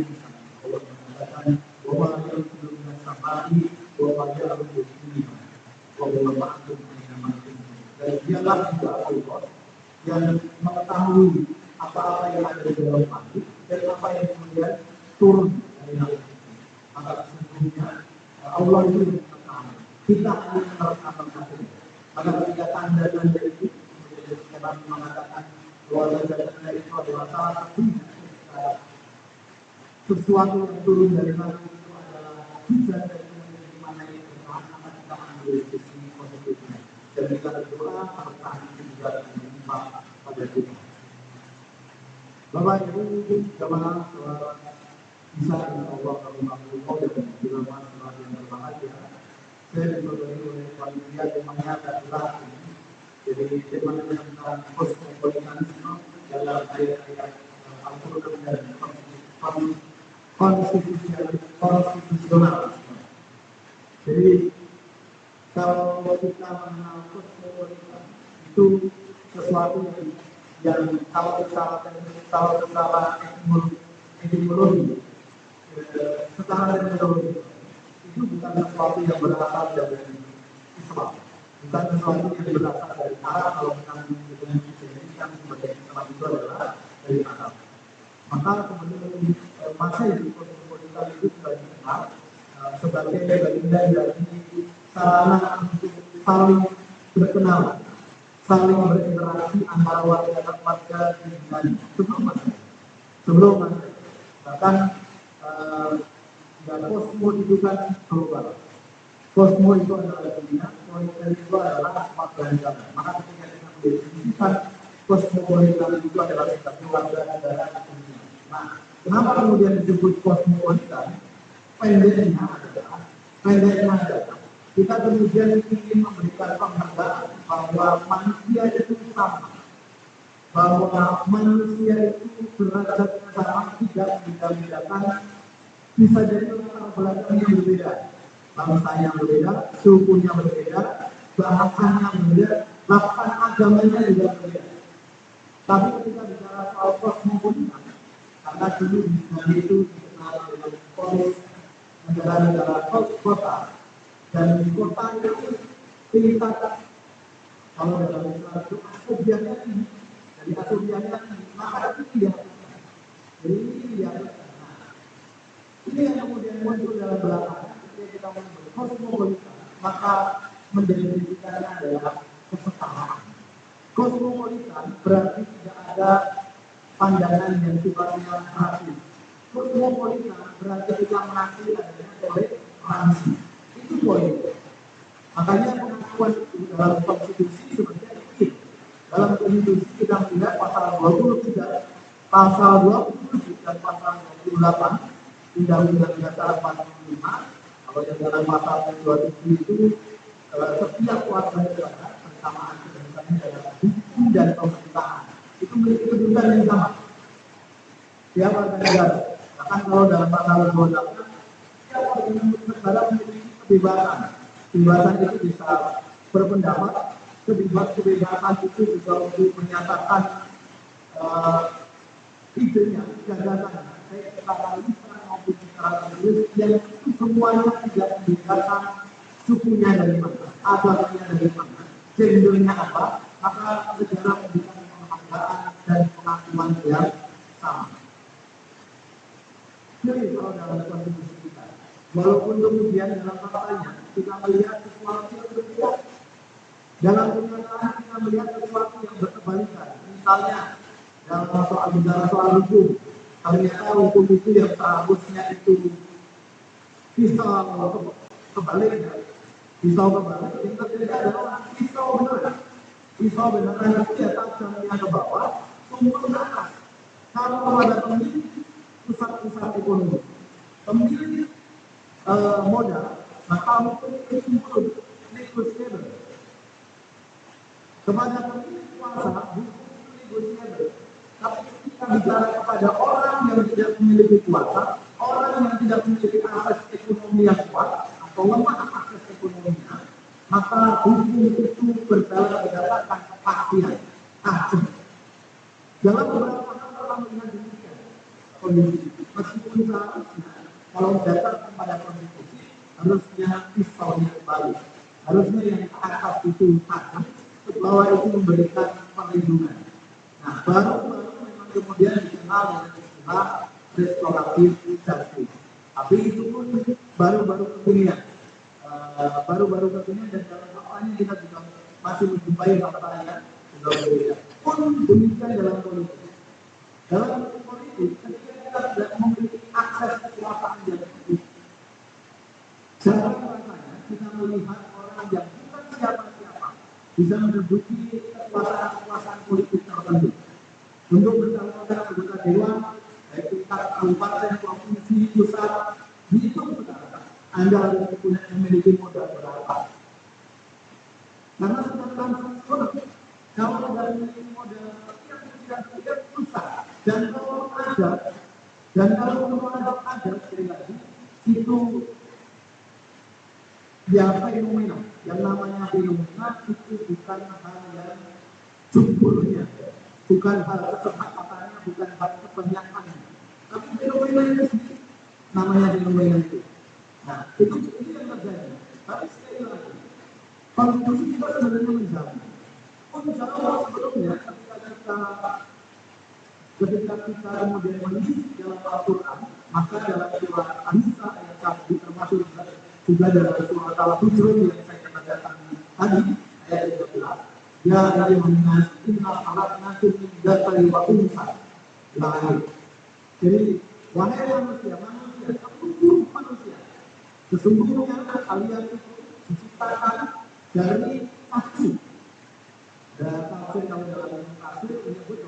ayat misalnya Allah mengatakan bahwa yang sebelumnya sampai bahwa dia harus begini bahwa maksud dan dialah juga Allah yang mengetahui apa-apa yang ada di dalam hati dan apa yang kemudian turun dari hati. Maka sesungguhnya Allah itu mengetahui kita hanya merasakan hati. Maka ketika tanda-tanda itu kemudian kami mengatakan bahwa tanda-tanda itu adalah salah satu sesuatu yang turun dari hati itu adalah hujan dari mana yang bertahan akan kita ambil di sini positifnya dan kita berdoa bertahan juga menimpa pada kita. Bapak Ibu jamaah sholat bisa Allah Alhamdulillah dan dilama sholat yang berbahagia. Saya diberkati oleh panitia temanya adalah jadi temanya tentang kosmopolitanisme dalam ayat-ayat Al-Quran dan konstitusional. Jadi kalau kita mengenal kosmopolitan itu sesuatu yang kalau secara etimologi secara etimologi itu bukan sesuatu yang berasal dari Islam, bukan sesuatu yang berasal dari Arab. Kalau kita menjadikan sebagai Islam itu adalah dari Arab. Maka kemudian Masehi kosmopolitan itu sudah dikenal sebagai bagian dari sarana untuk saling berkenal, saling berinteraksi antara warga di dunia sebelum Masehi. Bahkan kosmo itu kan global. Kosmo itu adalah dunia, politik itu adalah warga. Maka ketika kita mendefinisikan kosmopolitan itu adalah satu warga negara dunia. Nah, kenapa kemudian disebut kosmopolitan? Pendeknya adalah kita kemudian ingin memberikan penghargaan bahwa manusia itu sama, bahwa manusia itu derajatnya sama, tidak beda-bedakan. Bisa jadi latar belakangnya berbeda, bangsanya berbeda, sukunya berbeda, bahasanya berbeda, bahkan agamanya juga berbeda. Tapi ketika bicara soal kosmopolitan, karena dulu di itu dikenal dengan polis, negara-negara kota, dan di kota itu tingkat kalau dalam Islam itu asobiannya tinggi, jadi asobiannya tinggi, maka itu dia. Jadi ini dia. Ini yang kemudian muncul dalam belakang ketika kita menyebut kosmopolitan, maka mendefinisikannya adalah kesetaraan. Kosmopolitan berarti tidak ada pandangan yang sifatnya rasis. Kosmopolitan berarti kita mengakui adanya toleransi. Itu politik. Makanya pengakuan itu dalam konstitusi sebenarnya itu. Dalam konstitusi kita melihat pasal 23, pasal 27 dan pasal 28 Undang-Undang Dasar 45. Kalau yang dalam pasal 27 itu setiap warga negara bersamaan kebebasannya dalam hukum dan pemerintahan itu memiliki kedudukan yang sama. Setiap warga negara. Bahkan kalau dalam pasal 28 setiap warga negara memiliki kebebasan. Kebebasan itu bisa berpendapat, kebebasan itu juga untuk menyatakan idenya, gagasannya. Saya secara lisan maupun secara tulis yang itu semuanya tidak membedakan sukunya dari mana, agamanya dari mana, gendernya apa, maka negara memberikan penghargaan dan pengakuan yang sama. Jadi kalau dalam konstitusi kita, walaupun kemudian dalam faktanya kita melihat sesuatu yang berbeda, dalam kenyataan kita melihat sesuatu yang berkebalikan. Misalnya dalam soal hukum, ternyata hukum itu yang seharusnya itu pisau kebalik, yang terjadi adalah pisau beneran itu ya tajamnya ke bawah, tumpul ke atas. Kalau ada pemilik pusat-pusat ekonomi, pemilik modal, maka hukum itu tumpul negosiable. Kepada pemilik kuasa, hukum itu negosiable. Tapi ketika bicara kepada orang yang tidak memiliki kuasa, orang yang tidak memiliki akses ekonomi yang kuat atau lemah akses ekonominya, maka hukum itu berjalan berdasarkan kepastian. Dalam beberapa hal orang melihat demikian kondisi. Meskipun seharusnya kalau dasar kepada konstitusi harusnya pisaunya kembali, harusnya yang atas itu pasang bahwa itu memberikan perlindungan. Nah, baru memang kemudian dikenal dengan istilah restoratif justice. Tapi itu pun baru-baru kekinian, baru-baru kekinian dan dalam faktanya kita juga masih menjumpai faktanya juga berbeda. Pun demikian dalam politik. Dalam politik, ketika kita tidak memiliki akses kekuasaan yang cukup, jangan rasanya kita melihat orang yang bukan siapa-siapa bisa menduduki kekuasaan politik tertentu untuk mencalonkan anggota dewan, baik tingkat kabupaten, provinsi, pusat, dihitung saudara, Anda harus memiliki modal berapa? Karena sekarang transaksional, kalau dari modal yang tidak susah, dan kalau ada sekali lagi itu ya fenomena, yang namanya fenomena itu bukan hal yang jumhurnya, bukan hal kesepakatannya, bukan hal kebanyakannya, tapi fenomena itu sendiri namanya fenomena itu. Nah, itu yang terjadi. Tapi sekali lagi, konstitusi kita sebenarnya menjamin. Jauh sebelumnya ketika kita kemudian mengisi dalam Al-Quran, maka dalam surah An-Nisa ayat 1 termasuk juga dalam surah Al-Hujr yang saya katakan tadi ayat 13, ya ayyuhan nas inna khalaqnakum min dzakarin wa unsa. Jadi wahai manusia, seluruh manusia, sesungguhnya kalian diciptakan dari satu. Dan tafsir kalau dalam tafsir menyebut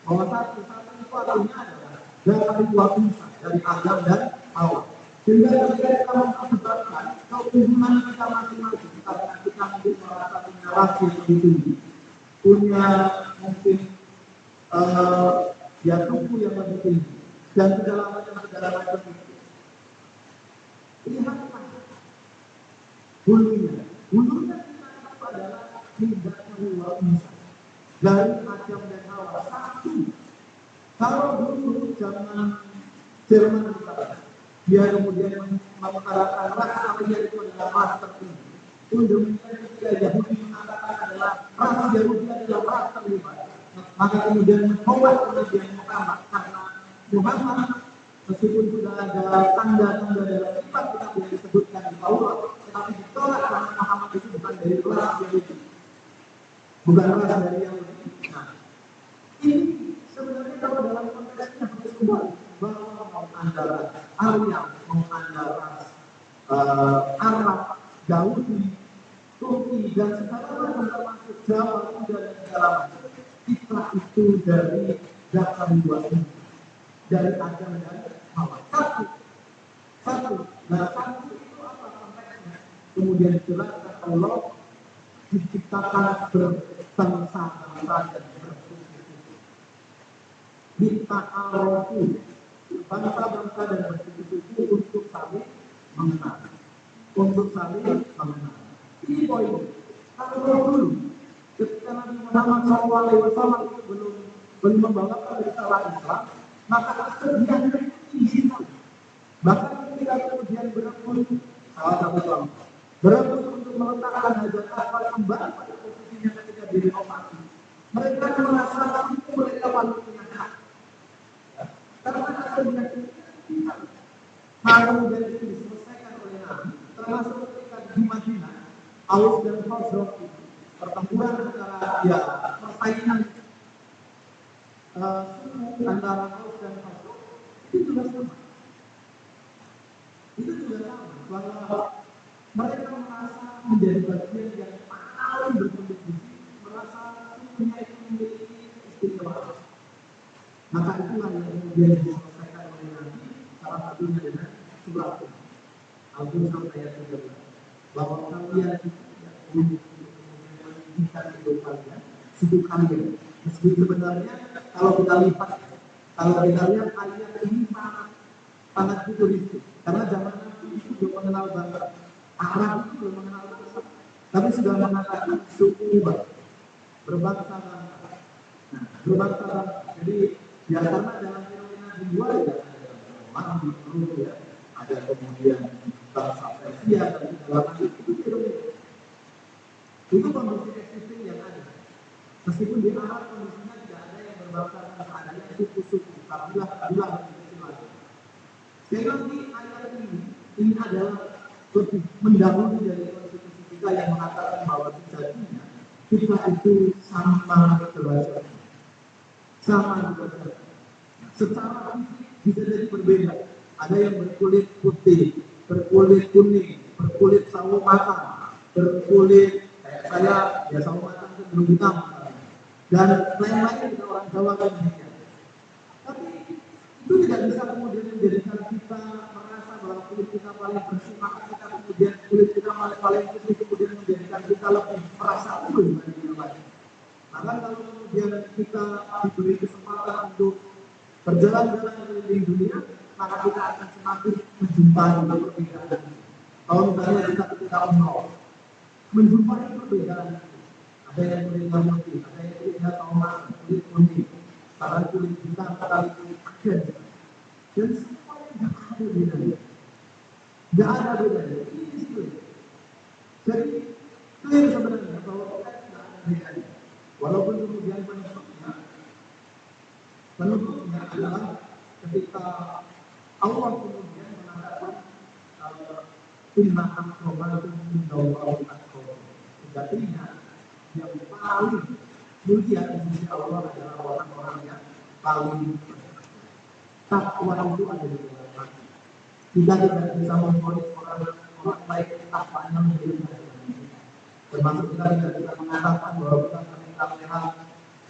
bahwa satu itu artinya adalah dari dua unsa, dari Adam dan Hawa. Sehingga ketika kita memperdebatkan kehubungan kita masing-masing, karena kita mungkin merasa punya rasi yang lebih tinggi, punya mungkin ya tubuh yang lebih tinggi, dan segala macam itu. Lihatlah hulunya kita adalah tidak dua unsa dari Adam dan Hawa satu. Kalau dulu zaman Jerman dia kemudian mengutarakan ras Arya itu adalah ras tertinggi. Untuk ketika Yahudi mengatakan adalah ras Yahudi adalah ras terlibat, maka kemudian menolak kemudian Muhammad karena Muhammad meskipun sudah ada tanda-tanda dalam kitab yang disebutkan di Taurat, tetapi ditolak karena Muhammad itu bukan dari ras Yahudi, bukan ras dari Yahudi. Nah, ini sebenarnya kalau dalam konteksnya harus kembali bahwa mau antara Arya, mau antara Arab, Yahudi, Turki dan segala macam termasuk Jawa, dan segala macam, fitrah itu dari dasar dua ini, dari Adam dan Hawa. Satu. Nah, satu itu apa konteksnya? Kemudian jelaskan Allah diciptakan berbangsa-bangsa dan bersuku-suku. Bita'arofu, bangsa-bangsa dan bersuku-suku untuk saling mengenal. Ini poin. Kalau dulu, ketika Nabi Muhammad SAW itu belum membawakan risalah Islam, maka kesedihannya tinggi sekali. Bahkan ketika kemudian berebut, salah satu contoh, berebut untuk meletakkan hajat aswad kembali pada posisinya ketika direnovasi, mereka merasa itu mereka paling punya hak. Karena kesedihan itu tinggi. Nah, kemudian itu diselesaikan oleh Nabi, termasuk ketika di Madinah, Aus dan Khazraj, pertempuran antara persaingan antara Aus dan Khazraj itu juga sama. Bahwa mereka merasa menjadi bagian yang paling berkontribusi, merasa punya itu memiliki istimewaan. Maka itulah yang kemudian diselesaikan oleh Nabi, salah satunya dengan surah Al-Quran ayat 13, bahwa kalian tidak perlu meninggikan hidup kalian, suku kalian. Meskipun sebenarnya kalau kita lihat ayat ini sangat futuristik, karena zaman Nabi itu belum mengenal bangsa, Arab itu belum mengenal bangsa, tapi sudah mengatakan suku berbangsa-bangsa. Nah, berbangsa-bangsa. Jadi ya karena dalam fenomena di luar ya, di Peru ya, ada kemudian bangsa Persia dan segala macam itu kondisi existing yang ada. Meskipun di Arab kondisinya tidak ada yang berbangsa dan adanya suku-suku, bila kecil lagi. Sekali lagi ayat ini adalah lebih mendahului dari konstitusi kita yang mengatakan bahwa sejatinya kita itu sama derajat. Secara fisik bisa jadi berbeda. Ada yang berkulit putih, berkulit kuning, berkulit sawo matang, berkulit saya ya sawo matang cenderung hitam, dan lain-lain kita orang Jawa kan demikian. Tapi itu tidak bisa kemudian menjadikan kita merasa bahwa kulit kita paling bersih, maka kita kemudian kulit kita paling putih kemudian menjadikan kita lebih merasa unggul dibanding yang lain. Maka kalau kemudian kita diberi kesempatan untuk berjalan-jalan keliling dunia, maka kita akan semakin menjumpai perbedaan. Kalau misalnya kita ketika umroh, menjumpai perbedaan. Ada yang kulit putih, ada yang kulitnya sama, kulit kuning, ada kulit hitam, ada kulit akhir. Dan semuanya tidak ada bedanya. Tidak ada bedanya. Ini clear. Jadi clear sebenarnya bahwa kita tidak ada bedanya. Walaupun kemudian penutupnya adalah ketika Allah kemudian mengatakan inna akramakum indallahi atqakum. Sejatinya yang paling mulia di sisi Allah adalah orang-orang yang paling takwa itu ada di dalam hati. Kita tidak bisa memvonis orang baik takwanya menjadi termasuk kita tidak bisa mengatakan bahwa kita sering kalimat,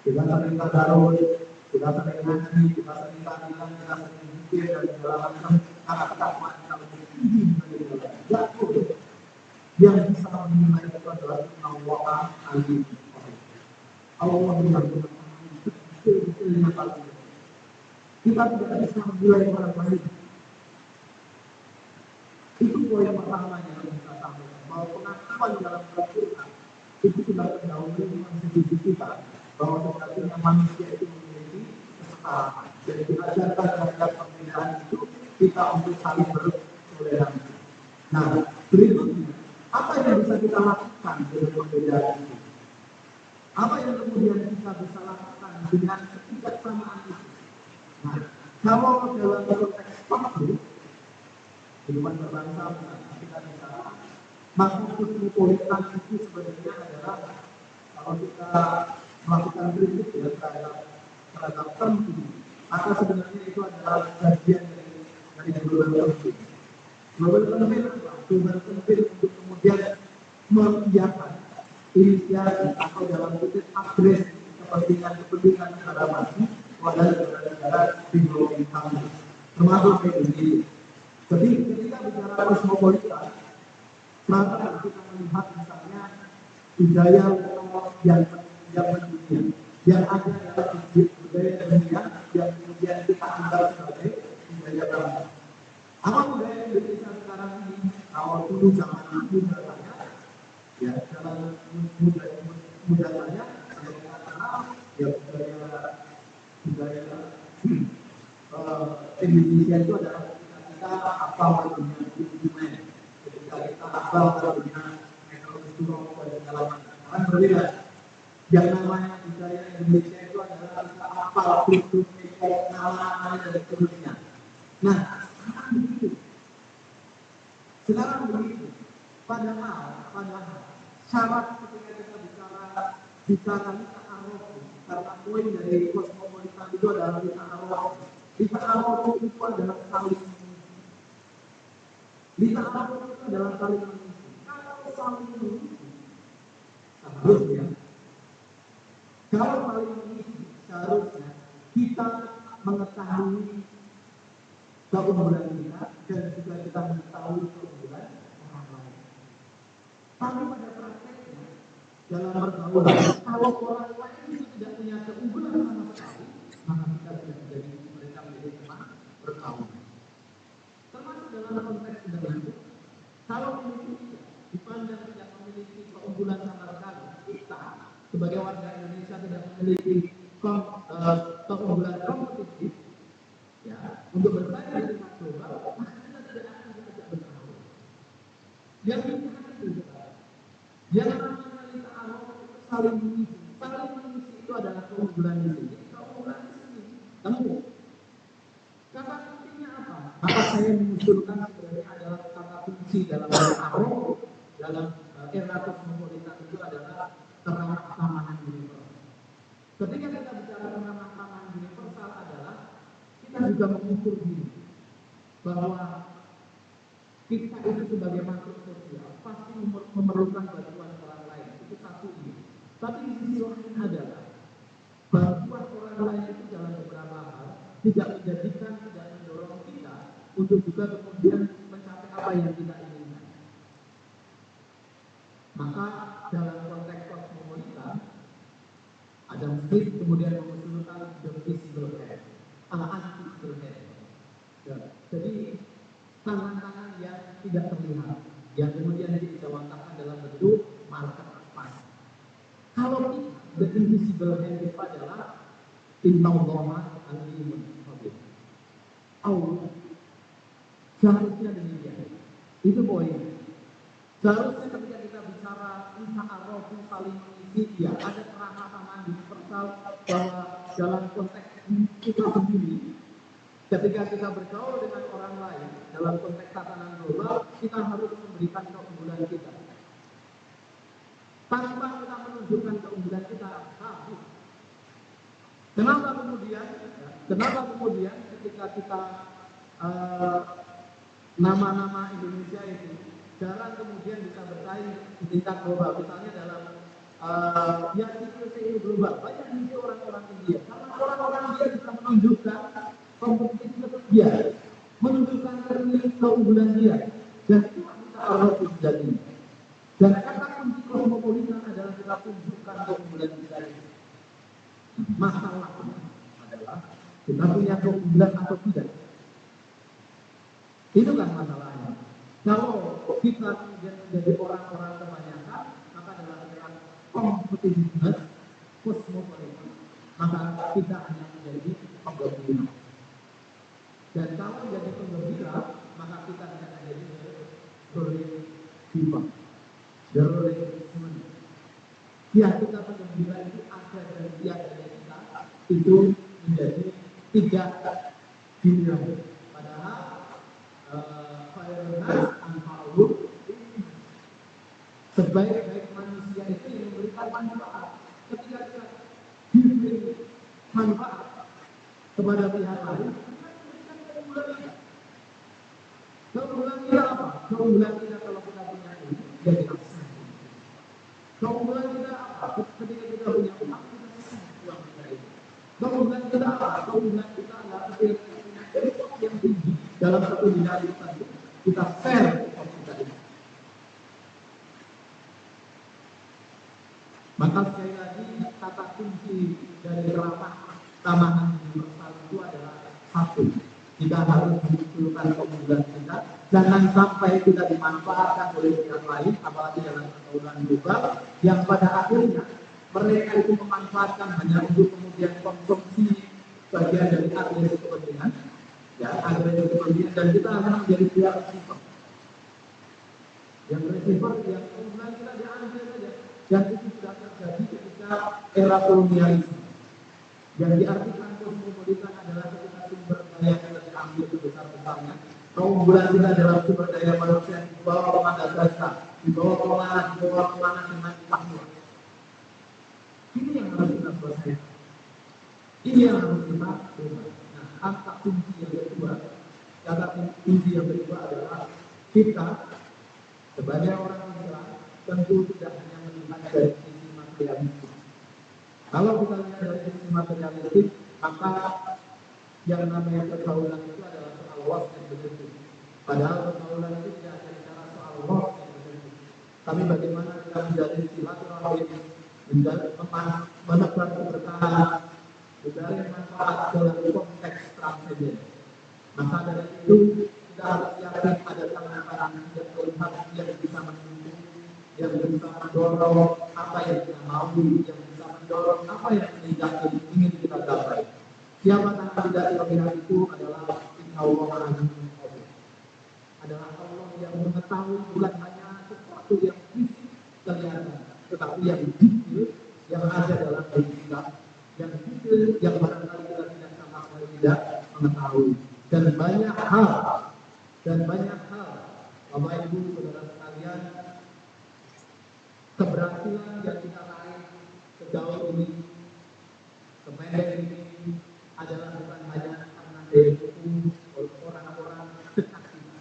kita sering tadarus, kita sering ngaji, kita sering tahlilan, kita sering zikir dan segala macam, karena takwa kita lebih tinggi dari Allah. Yang bisa menilai itu adalah Allah Alim. Allah yang betul-betul paling. Kita tidak bisa menilai orang lain. Itu poin pertama yang kita sampaikan, bahwa pengakuan dalam Al-Quran itu sudah terdahulu konstitusi kita, bahwa sebenarnya manusia itu memiliki kesetaraan. Jadi diajarkan terhadap perbedaan itu kita untuk saling bertoleransi. Nah, berikutnya, apa yang bisa kita lakukan dengan perbedaan itu? Apa yang kemudian kita bisa lakukan dengan kebijaksanaan itu? Nah, kalau dalam konteks waktu, kehidupan berbangsa kita bicara, maka kosmopolitan itu sebenarnya adalah kalau kita melakukan kritik ya terhadap term ini, maka sebenarnya itu adalah bagian dari global campaign. Global campaign untuk kemudian mengiyakan inisiasi atau dalam kutip adres kepentingan negara maju pada negara developing country, termasuk Indonesia. Jadi ketika bicara kosmopolitan, maka kita melihat misalnya budaya yang mendunia, yang ada dalam budaya dunia yang kemudian kita anggap sebagai budaya bangsa. Apa budaya Indonesia sekarang ini? Kalau dulu zaman aku misalnya, ya dalam muda saya kenal ya budaya Indonesia itu adalah kita hafal dengan instrumen, ketika kita hafal dengan metode dan segala macam. Kan berbeda. Yang namanya budaya Indonesia itu adalah kita hafal kultur, nama dan seterusnya. Nah, sekarang begitu. Padahal syarat ketika kita bicara ta'aruf, karena poin dari kosmopolitan itu adalah ta'aruf. Ta'aruf itu adalah saling mengisi. Ta'aruf itu adalah saling mengisi. Kalau saling mengisi, seharusnya kita mengetahui keunggulan kita dan juga kita mengetahui keunggulan orang lain. Tapi pada prakteknya dalam pergaulan, kalau orang lain itu tidak punya keunggulan sama sekali, maka kita tidak menjadi mereka menjadi teman bergaul. Termasuk dalam konteks sebenarnya, kalau Indonesia dipandang tidak memiliki keunggulan sama sekali, kita sebagai warga Indonesia tidak memiliki keunggulan kompetitif, ya, untuk bersaing di pasar global, saya mengusulkan sebenarnya adalah kata kunci dalam arus dalam era kosmopolitan itu adalah keramah-tamahan universal. Ketika kita bicara keramah-tamahan universal adalah kita juga mengukur diri bahwa kita itu sebagai makhluk sosial pasti memerlukan bantuan orang lain, itu satu ini. Tapi di sisi lain adalah bantuan orang lain itu dalam beberapa hal tidak menjadikan, tidak mendorong kita untuk juga kemudian mencapai apa yang kita inginkan. Maka dalam konteks kosmopolitan, Adam Smith kemudian mengusulkan the visible hand, invisible hand. Ya, jadi tangan-tangan yang tidak terlihat, yang kemudian dijawantahkan dalam bentuk marketplace. Kalau the invisible hand itu adalah innallaha alimun khabir. Allah seharusnya demikian. Itu poin. Seharusnya ketika kita bicara ta'aruf saling mengisi, ya ada keramah-tamahan universal bahwa dalam konteks kita sendiri, ketika kita bergaul dengan orang lain dalam konteks tatanan global, kita harus memberikan keunggulan kita. Tanpa kita menunjukkan keunggulan kita, habis. Kenapa kemudian ketika kita nama-nama Indonesia itu jarang kemudian bisa bersaing di tingkat global, misalnya dalam ya civil global, banyak juga orang-orang India, karena orang-orang India bisa menunjukkan kompetisi dia, menunjukkan keunggulan dia, dan itu kita harus terjadi. Dan kata kunci kosmopolitan adalah kita tunjukkan keunggulan kita. Masalahnya adalah kita punya keunggulan atau tidak. Itu kan masalahnya. Kalau kita kemudian menjadi orang-orang kebanyakan, maka dalam dalam kompetitiveness kosmopolitan, maka kita hanya menjadi penggembira. Dan kalau menjadi penggembira, maka kita tidak menjadi berlimpah. Ya, kita penggembira itu ada dan tiada dari kita itu menjadi tidak dinilai. Padahal sebaik-baik manusia itu yang memberikan manfaat. Ketika kita diberi manfaat kepada pihak lain, keunggulan kita apa? Keunggulan kita kalau kita punya ini, ya kita sah. Keunggulan kita apa? Ketika kita punya uang, kita sah uang kita itu. Keunggulan kita apa? Keunggulan kita adalah ketika kita punya effort yang tinggi dalam satu bidang itu, kita fair effort kita itu. Maka sekali lagi kata kunci dari keramah-tamahan universal itu adalah satu. Kita harus mengumpulkan keunggulan kita, jangan sampai kita dimanfaatkan oleh pihak lain, apalagi dalam pergaulan global, yang pada akhirnya mereka itu memanfaatkan hanya untuk kemudian konsumsi bagian dari agresi kepentingan, ya agresi kepentingan, dan kita akan menjadi pihak receiver. Yang receiver, yang keunggulan kita diambil saja, dan itu sudah terjadi ketika era kolonialisme. Yang diartikan kosmopolitan adalah ketika sumber daya kita diambil sebesar-besarnya. Keunggulan kita dalam sumber daya manusia dibawa ke Madagaskar, dibawa kemana dengan Papua. Ini yang harus kita selesaikan. Ini yang harus kita ubah. Nah, kata kunci yang kedua adalah kita sebagai orang Islam tentu tidak hanya melihat dari sisi materialistik. Kalau kita lihat dari sisi materialistik, maka yang namanya pergaulan itu adalah soal was dan begitu. Padahal pergaulan itu tidak hanya bicara soal was dan begitu. Tapi bagaimana kita menjadi silaturahim, menebar keberkahan, menjadi manfaat dalam konteks transenden. Maka dari itu kita harus yakin ada tangan-tangan yang terlihat yang bisa mendukung, yang bisa mendorong apa yang kita mau, yang bisa mendorong apa yang ingin kita capai. Siapa tangan tidak terlihat itu adalah Allah adalah Allah yang mengetahui bukan hanya sesuatu yang fisik kelihatan, tetapi yang detail yang ada dalam diri kita, yang detail yang barangkali kita tidak sama sekali tidak mengetahui. Dan banyak hal dan banyak hal. Bapak Ibu saudara sekalian, keberhasilan yang kita raih sejauh ini, sependek ini adalah bukan hanya karena daya dukung oleh orang-orang sekitar kita,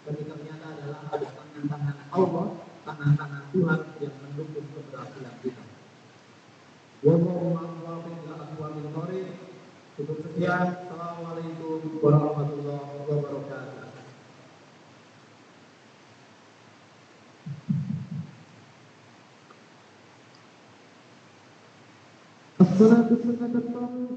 tapi ternyata adalah ada tangan-tangan Allah, tangan-tangan Tuhan yang mendukung keberhasilan kita. Cukup sekian. Assalamualaikum warahmatullahi wabarakatuh. Assalamualaikum warahmatullahi wabarakatuh.